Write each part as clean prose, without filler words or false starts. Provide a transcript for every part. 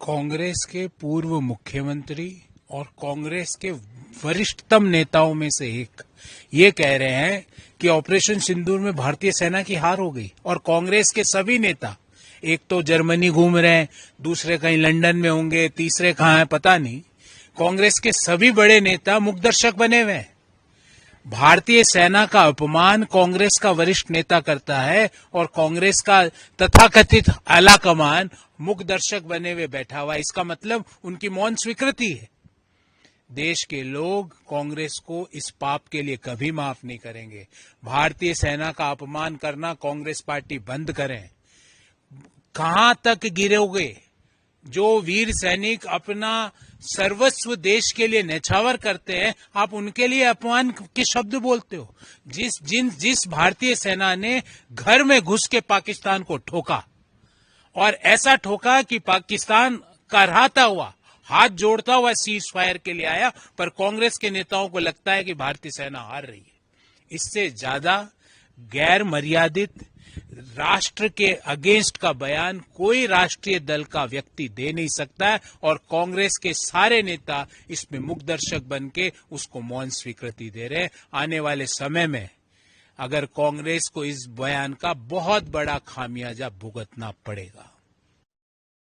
कांग्रेस के पूर्व मुख्यमंत्री और कांग्रेस के वरिष्ठतम नेताओं में से एक ये कह रहे हैं कि ऑपरेशन सिंदूर में भारतीय सेना की हार हो गई और कांग्रेस के सभी नेता, एक तो जर्मनी घूम रहे हैं, दूसरे कहीं लंदन में होंगे, तीसरे कहाँ हैं पता नहीं, कांग्रेस के सभी बड़े नेता मुखदर्शक बने हुए हैं। भारतीय सेना का अपमान कांग्रेस का वरिष्ठ नेता करता है और कांग्रेस का तथाकथित आला कमान मुखदर्शक बने हुए बैठा हुआ है। इसका मतलब उनकी मौन स्वीकृति है। देश के लोग कांग्रेस को इस पाप के लिए कभी माफ नहीं करेंगे। भारतीय सेना का अपमान करना कांग्रेस पार्टी बंद करें। कहां तक गिरोगे? जो वीर सैनिक अपना सर्वस्व देश के लिए न्यौछावर करते हैं, आप उनके लिए अपमान के शब्द बोलते हो। जिस भारतीय सेना ने घर में घुस के पाकिस्तान को ठोका और ऐसा ठोका कि पाकिस्तान कराहता हुआ, हाथ जोड़ता हुआ सीज फायर के लिए आया, पर कांग्रेस के नेताओं को लगता है कि भारतीय सेना हार रही है। इससे ज्यादा गैर मर्यादित राष्ट्र के अगेंस्ट का बयान कोई राष्ट्रीय दल का व्यक्ति दे नहीं सकता है और कांग्रेस के सारे नेता इसमें मुखदर्शक बन के उसको मौन स्वीकृति दे रहे हैं। आने वाले समय में अगर कांग्रेस को इस बयान का बहुत बड़ा खामियाजा भुगतना पड़ेगा।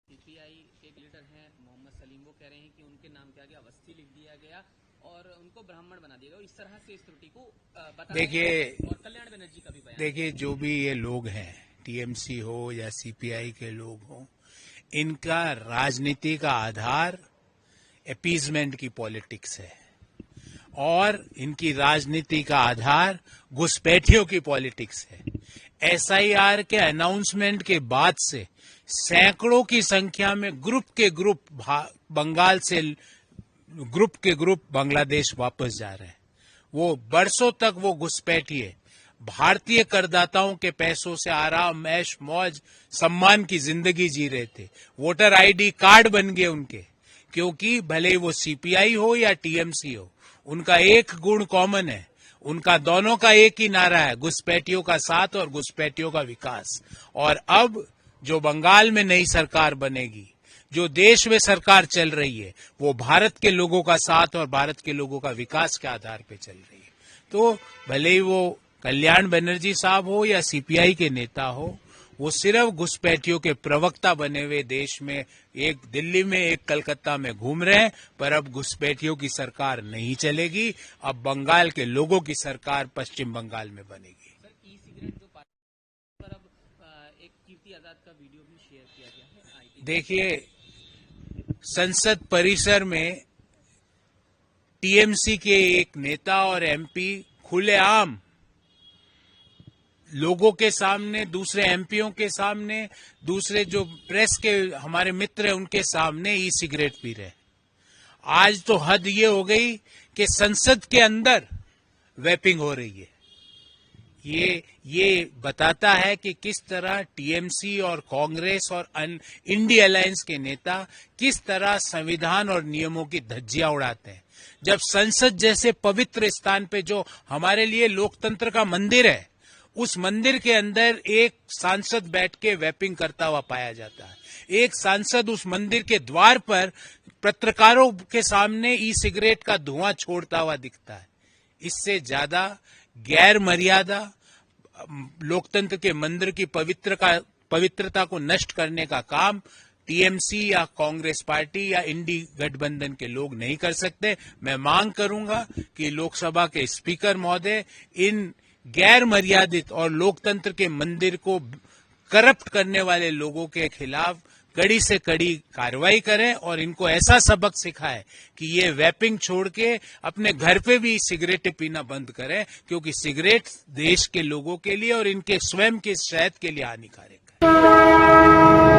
सीपीआई के लीडर हैं मोहम्मद सलीम, वो कह रहे हैं कि उनके नाम के आगे अवस्थी लिख दिया गया और उनको ब्राह्मण बना दिया गया। इस तरह से इस त्रुटि को देखिए, और कल्याण बनर्जी का भी बयान। देखिए, जो भी ये लोग हैं, टीएमसी हो या सीपीआई के लोग हो, इनका राजनीति का आधार अपीजमेंट की पॉलिटिक्स है और इनकी राजनीति का आधार घुसपैठियों की पॉलिटिक्स है। एसआईआर के अनाउंसमेंट के बाद से सैकड़ों की संख्या में ग्रुप के ग्रुप बंगाल से ग्रुप के ग्रुप बांग्लादेश वापस जा रहे हैं। वो बरसों तक वो घुसपैठिए भारतीय करदाताओं के पैसों से आराम, ऐश, मौज, सम्मान की जिंदगी जी रहे थे। वोटर आईडी कार्ड बन गए उनके, क्योंकि भले वो सीपीआई हो या टीएमसी हो, उनका एक गुण कॉमन है, उनका दोनों का एक ही नारा है, घुसपैठियों का साथ और घुसपैठियों का विकास। और अब जो बंगाल में नई सरकार बनेगी, जो देश में सरकार चल रही है, वो भारत के लोगों का साथ और भारत के लोगों का विकास के आधार पे चल रही है। तो भले ही वो कल्याण बनर्जी साहब हो या सीपीआई के नेता हो, वो सिर्फ घुसपैठियों के प्रवक्ता बने हुए देश में, एक दिल्ली में एक कलकत्ता में घूम रहे हैं। पर अब घुसपैठियों की सरकार नहीं चलेगी, अब बंगाल के लोगों की सरकार पश्चिम बंगाल में बनेगी। सर, ई सिगरेट जो पर अब एक कीर्ति आजाद का वीडियो भी शेयर किया गया है। देखिए, संसद परिसर में टीएमसी के एक नेता और एमपी खुलेआम लोगों के सामने, दूसरे एमपीओं के सामने, दूसरे जो प्रेस के हमारे मित्र हैं उनके सामने ई सिगरेट पी रहे। आज तो हद ये हो गई कि संसद के अंदर वेपिंग हो रही है। ये बताता है कि किस तरह टीएमसी और कांग्रेस और इंडी अलायंस के नेता किस तरह संविधान और नियमों की धज्जियां उड़ाते हैं। जब संसद जैसे पवित्र स्थान पे, जो हमारे लिए लोकतंत्र का मंदिर है, उस मंदिर के अंदर एक सांसद बैठ के वेपिंग करता हुआ पाया जाता है, एक सांसद उस मंदिर के द्वार पर पत्रकारों के सामने ई सिगरेट का धुआं छोड़ता हुआ दिखता है। इससे ज्यादा गैर मर्यादा लोकतंत्र के मंदिर की पवित्रता को नष्ट करने का काम टीएमसी या कांग्रेस पार्टी या इंडी गठबंधन के लोग नहीं कर सकते। मैं मांग करूंगा कि लोकसभा के स्पीकर महोदय इन गैर मर्यादित और लोकतंत्र के मंदिर को करप्ट करने वाले लोगों के खिलाफ कड़ी से कड़ी कार्रवाई करें और इनको ऐसा सबक सिखाएं कि ये वेपिंग छोड़ के अपने घर पे भी सिगरेटें पीना बंद करें, क्योंकि सिगरेट देश के लोगों के लिए और इनके स्वयं के सेहत के लिए हानिकारक है।